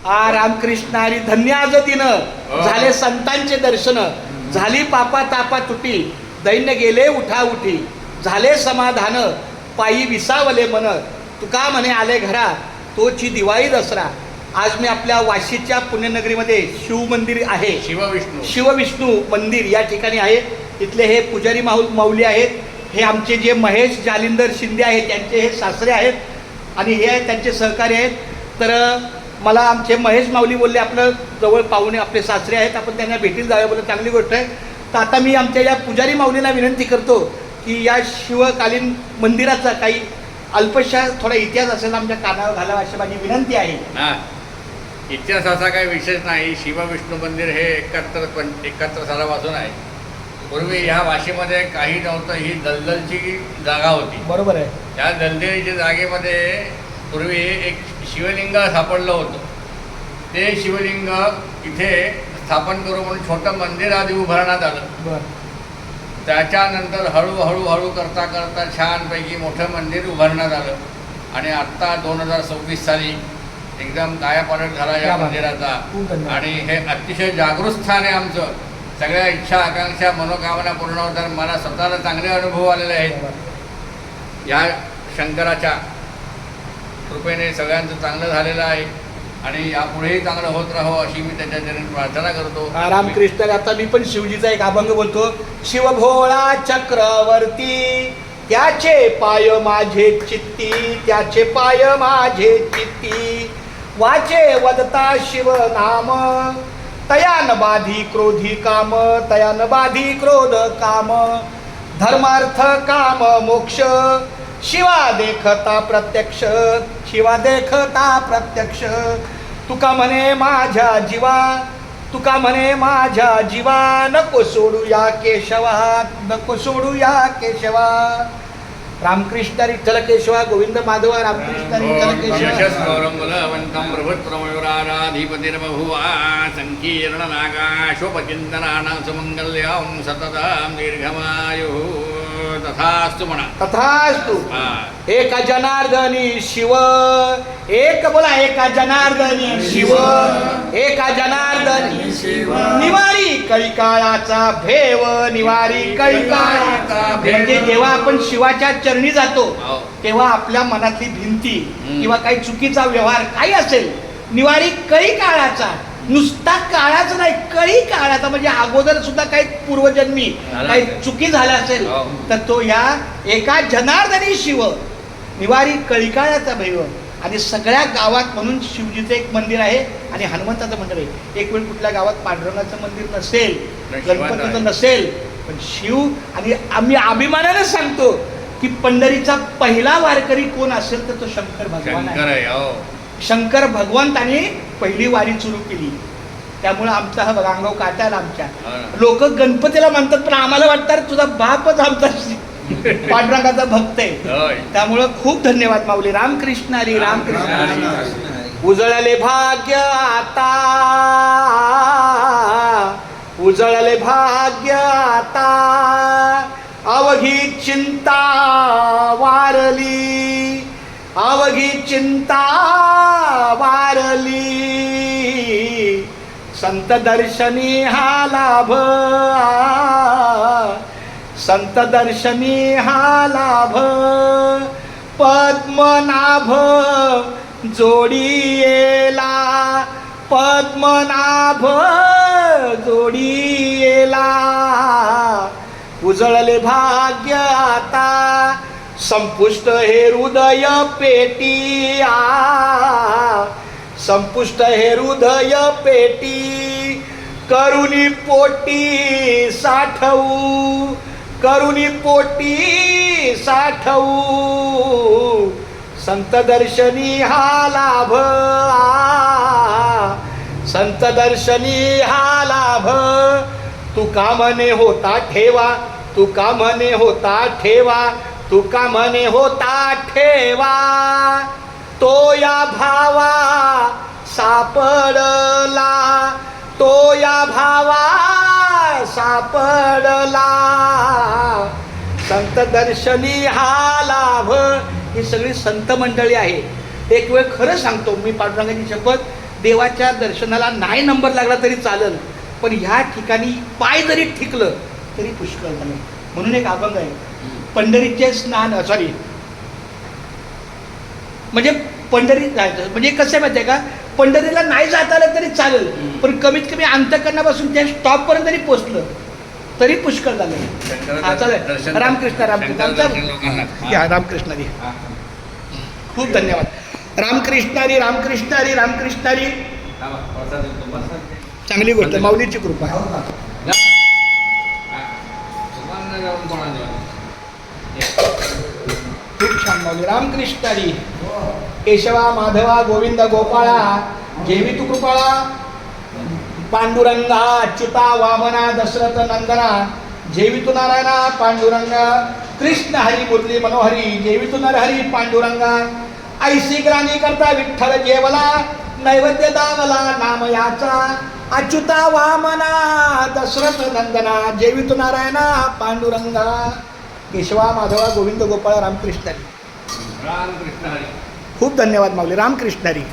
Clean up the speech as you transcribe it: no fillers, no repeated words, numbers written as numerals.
रामकृष्ण हरी धन्य आज तिनं झाले संतांचे दर्शन, झाली पापा तापा तुटी, दैन्य गेले उठा उठी, झाले समाधान पायी विसावले मन, तुका म्हणे आले घरा तोची दिवाळी दसरा. आज मी आपल्या वाशीच्या पुण्यनगरीमध्ये शिव मंदिर आहे, शिवविष्णू मंदिर या ठिकाणी आहे. इथले हे पुजारी माऊली आहेत, हे आमचे जे महेश जालिंदर शिंदे आहेत त्यांचे हे सासरे आहेत आणि हे त्यांचे सहकारी आहेत. तर मला आमचे महेश माऊली बोलले आपलं जवळ पाहुणे आपले सासरे आहेत, आपण त्यांना भेटीला जाऊया, बोलले चांगली गोष्ट आहे. तर आता मी आमच्या या पुजारी माऊलींना विनंती करतो की या शिवकालीन मंदिराचा काही अल्पशा थोडा इतिहास असेल आमच्या कानावर घालावा अशी माझी विनंती आहे. इतिहासाचा काही विशेष नाही. शिवविष्णू मंदिर हे 71 सालापासून आहे. पूर्वी ह्या वाशीमध्ये काही नव्हतं, ही दलदलची जागा होती. बरोबर आहे. त्या दलदलीच्या जागेमध्ये पूर्वी एक शिवलिंग सापडलं होतं. ते शिवलिंग इथे स्थापन करू म्हणून छोटं मंदिर आधी उभारण्यात आलं. त्याच्यानंतर हळूहळू करता करता छानपैकी मोठं मंदिर उभारण्यात आलं आणि आत्ता 2026 साली एकदम कायापालट झाला या मंदिराचा. आणि हे अतिशय जागृत स्थान आहे आमचं. सगळ्या इच्छा आकांक्षा मनोकामना पूर्ण होतात. मला स्वतःला चांगले अनुभव आलेले आहेत. या शंकराच्या कृपेने सगळ्यांचं चांगलं झालेलं आहे आणि यापुढेही चांगलं होत राहो अशी मी त्याच्या चरणी प्रार्थना करतो. रामकृष्ण. आता मी पण शिवजीचा एक अभंग बोलतो. शिव भोळा चक्रवर्ती, त्याचे पाय माझे चित्ती, त्याचे पाय माझे चित्ती, वाचे वदता शिव नाम, तयान बाधी क्रोधी काम, तयान बाधी क्रोध काम, धर्मार्थ काम मोक्ष, शिवा देखता प्रत्यक्ष, शिवा देखता प्रत्यक्ष. तुका म्हणे माझ्या जीवा, तुका म्हणे माझ्या जीवा, नको सोडू या केशवा, नको सोडू या केशवा. रामकृष्ण विठ्ठल केशवा, गोविंद माधवा, रामकृष्ण विठ्ठल केशवा. प्रभुराधिपतिर्बभुवा संकीर्ण नागाशोपचिंतनानां सुमंगल्यं सततं दीर्घमायुः. तथास्तु म्हणा. तथास्तु. एका जनार्दनी शिव, एक बोला, एका जनार्दनी शिव, एका जनार्दनी शिव, निवारी कळिकाळाचा भेव, निवारी कळिकाळाचा भेव. म्हणजे जेव्हा आपण शिवाच्या चरणी जातो तेव्हा आपल्या मनातली भिंती किंवा काही चुकीचा व्यवहार काही असेल, निवारी कळिकाळाचा, नुसता काळाच नाही, कळी काळाचा, म्हणजे अगोदर सुद्धा काही पूर्वजन्मी काही चुकी झाल्या असेल तर तो या एका जनार्दनी शिव, निवारी कळिकाळाचा भैव. आणि सगळ्या गावात म्हणून शिवजीचं एक मंदिर आहे आणि हनुमंताचं मंदिर आहे. एक वेळ कुठल्या गावात पांडुरंगाचं मंदिर नसेल, गणपतीचं नसेल, पण शिव. आणि आम्ही अभिमानाने सांगतो की पंढरीचा पहिला वारकरी कोण असेल तर तो शंकर भगवान आहे. शंकर भगवंताने पहिली वारी सुरू केली. त्यामुळे आमचा हा अंगाव काटायला आमच्या लोक गणपतीला म्हणतात, पण आम्हाला वाटतं तुझा बापच आमचा पांडुरंगाचा भक्त आहे. त्यामुळं खूप धन्यवाद माऊली. रामकृष्ण हरी, रामकृष्ण हरी. उजळले भाग्य आता, उजळले भाग्य आता, अवघी चिंता वारली, अवघी चिंता वारली, संत दर्शनी हा लाभ, संत दर्शनी हा लाभ, पद्मनाभ जोडीला, पद्मनाभ जोडीला. उजळले भाग्य आता, संपुष्ट हे हृदय पेटी, संपुष्ट हे हृदय पेटी, करुणी पोटी साठवू, करुणी पोटी साठवू, संत दर्शनी हा लाभ, संत दर्शनी हा लाभ. तुका म्हणे होता ठेवा, तुका म्हणे होता ठेवा, तुका म्हणे होता ठेवा, तो या भावा सापडला, तो या भावा सापडला, संत दर्शनी हा लाभ. ही सगळी संत मंडळी आहे. एक वेळ खरं सांगतो मी, पांडुरंगाची शपथ, देवाच्या दर्शनाला नाही नंबर लागला तरी चालेल, पण ह्या ठिकाणी पाय जरी ठिकलं तरी पुष्कळ झालं. म्हणून एक अभंग आहे, पंढरीचे स्नान सॉरी म्हणजे पंढरीत जायचं म्हणजे कसं आहे माहिती आहे का, पंढरीला नाही जाता आलं तरी चालेल, पण कमीत कमी अंतःकरणापासून त्या स्टॉपपर्यंत जरी पोचलं तरी पुष्कळ झालं. हा चालेल. रामकृष्ण रामकृष्ण या रामकृष्णारी. खूप धन्यवाद. रामकृष्णारी रामकृष्णारी रामकृष्णारी. चांगली गोष्ट, माऊलीची कृपा. खूप छान माऊली. रामकृष्णारी. केशवा माधवा गोविंद गोपाळा जेवी तू कृपाळा. पांडुरंगा अच्युता वामना दशरथ नंदना जेवी तू नारायणा पांडुरंगा. कृष्ण हरी मुरली मनोहरी जेवी तू नरहरी पांडुरंगा. ऐसी ग्राणी करता विठ्ठल जेवला नैवेद्य दावला नाम याचा. अच्युता वामना दशरथ नंदना जेवी तू नारायणा पांडुरंगा. केशवा माधवा गोविंद गोपाळ रामकृष्ण. रामकृष्ण हरी. खूप धन्यवाद माऊली. रामकृष्ण हरी.